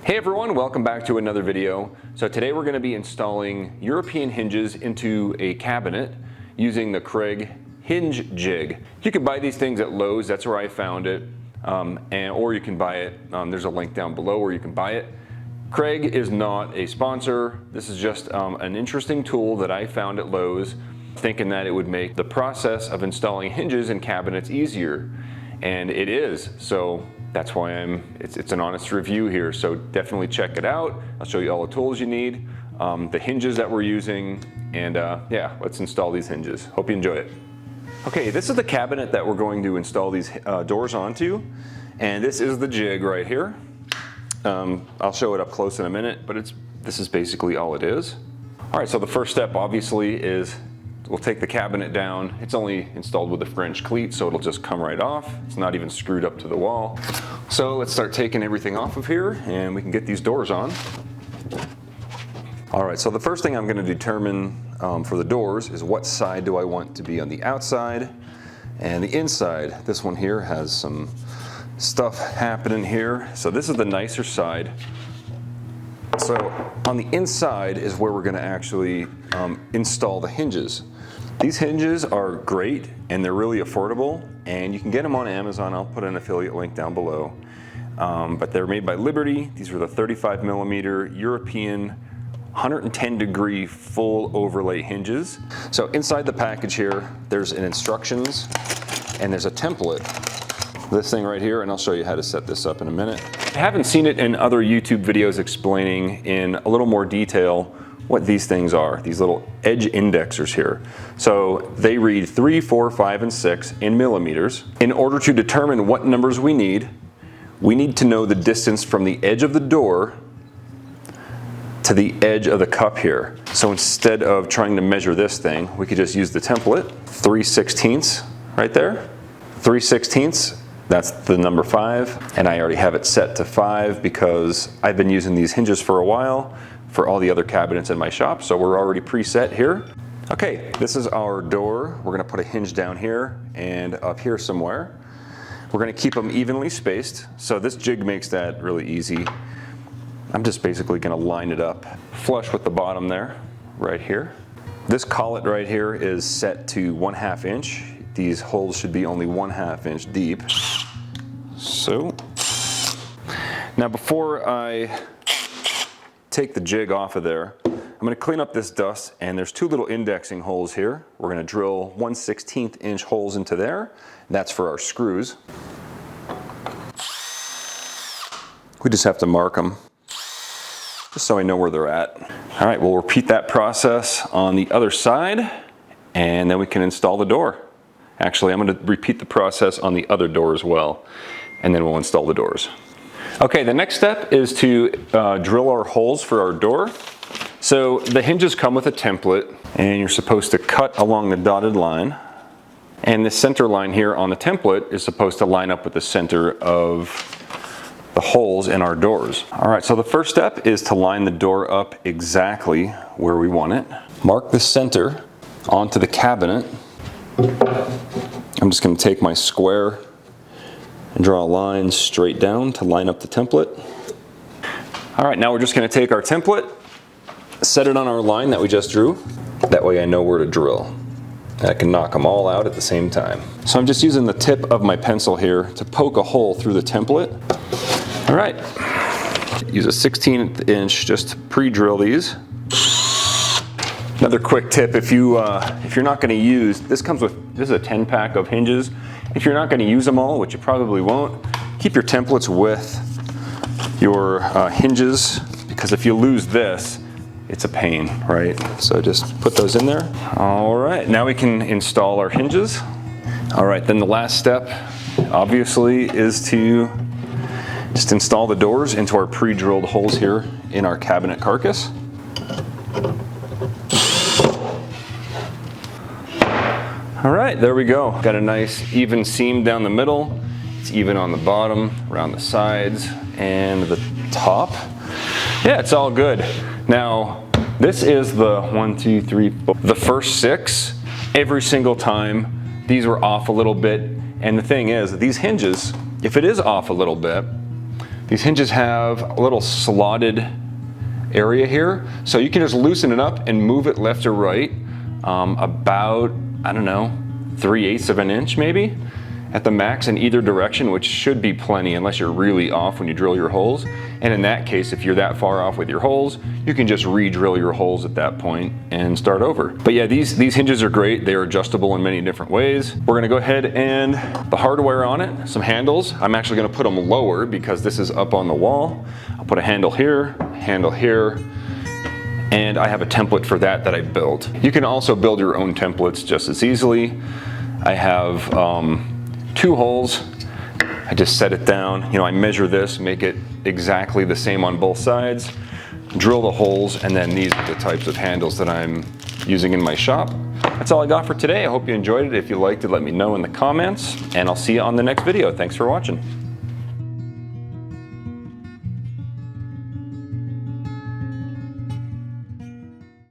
Hey everyone, welcome back to another video. So today we're going to be installing European hinges into a cabinet using the Kreg Hinge Jig. You can buy these things at Lowe's, that's where I found it, or you can buy it, there's a link down below where you can buy it. Kreg is not a sponsor, this is just an interesting tool that I found at Lowe's, thinking that it would make the process of installing hinges in cabinets easier, and it is. So that's why it's an honest review here, so definitely check it out. I'll show you all the tools you need, the hinges that we're using, and yeah, let's install these hinges. Hope you enjoy it. Okay, this is the cabinet that we're going to install these doors onto, and this is the jig right here. I'll show it up close in a minute, but this is basically all it is. All right, so the first step obviously is we'll take the cabinet down. It's only installed with a French cleat, so it'll just come right off. It's not even screwed up to the wall. So let's start taking everything off of here and we can get these doors on. All right, so the first thing I'm gonna determine for the doors is what side do I want to be on the outside and the inside. This one here has some stuff happening here. So this is the nicer side. So on the inside is where we're gonna actually install the hinges. These hinges are great and they're really affordable, and you can get them on Amazon. I'll put an affiliate link down below. But they're made by Liberty. These are the 35mm European 110 degree full overlay hinges. So inside the package here, there's an instructions and there's a template. This thing right here, and I'll show you how to set this up in a minute. I haven't seen it in other YouTube videos explaining in a little more detail what these things are, these little edge indexers here. So they read 3, 4, 5, and 6 in millimeters. In order to determine what numbers we need to know the distance from the edge of the door to the edge of the cup here. So instead of trying to measure this thing, we could just use the template, 3/16 right there, 3/16. That's the number 5, and I already have it set to 5 because I've been using these hinges for a while for all the other cabinets in my shop, so we're already preset here. Okay, this is our door. We're gonna put a hinge down here and up here somewhere. We're gonna keep them evenly spaced, so this jig makes that really easy. I'm just basically gonna line it up flush with the bottom there, right here. This collet right here is set to 1/2 inch. These holes should be only 1/2 inch deep. So, now before I take the jig off of there, I'm gonna clean up this dust, and there's 2 little indexing holes here. We're gonna drill 1/16 inch holes into there. That's for our screws. We just have to mark them, just so I know where they're at. All right, we'll repeat that process on the other side, and then we can install the door. Actually, I'm going to repeat the process on the other door as well, and then we'll install the doors. Okay, the next step is to drill our holes for our door. So the hinges come with a template, and you're supposed to cut along the dotted line. And the center line here on the template is supposed to line up with the center of the holes in our doors. All right, so the first step is to line the door up exactly where we want it. Mark the center onto the cabinet. I'm just going to take my square and draw a line straight down to line up the template. All right, now we're just going to take our template, set it on our line that we just drew. That way I know where to drill. And I can knock them all out at the same time. So I'm just using the tip of my pencil here to poke a hole through the template. All right, use a 16th inch just to pre-drill these. Another quick tip, if you're not going to use, this is a 10-pack of hinges. If you're not going to use them all, which you probably won't, keep your templates with your hinges, because if you lose this, it's a pain, right? So just put those in there. All right, now we can install our hinges. All right, then the last step, obviously, is to just install the doors into our pre-drilled holes here in our cabinet carcass. All right, there we go. Got a nice even seam down the middle. It's even on the bottom, around the sides, and the top. Yeah, it's all good. Now, this is the 1, 2, 3, 4, the first 6. Every single time, these were off a little bit. And the thing is, these hinges, if it is off a little bit, These hinges have a little slotted area here, so you can just loosen it up and move it left or right about, I don't know, 3/8 of an inch maybe at the max in either direction, which should be plenty unless you're really off when you drill your holes. And in that case, if you're that far off with your holes, you can just re-drill your holes at that point and start over. But yeah, these hinges are great. They are adjustable in many different ways. We're gonna go ahead and the hardware on it, some handles. I'm actually gonna put them lower because this is up on the wall. I'll put a handle here, and I have a template for that I built. You can also build your own templates just as easily. I have 2 holes. I just set it down. You know, I measure this, make it exactly the same on both sides, drill the holes, and then these are the types of handles that I'm using in my shop. That's all I got for today. I hope you enjoyed it. If you liked it, let me know in the comments, and I'll see you on the next video. Thanks for watching.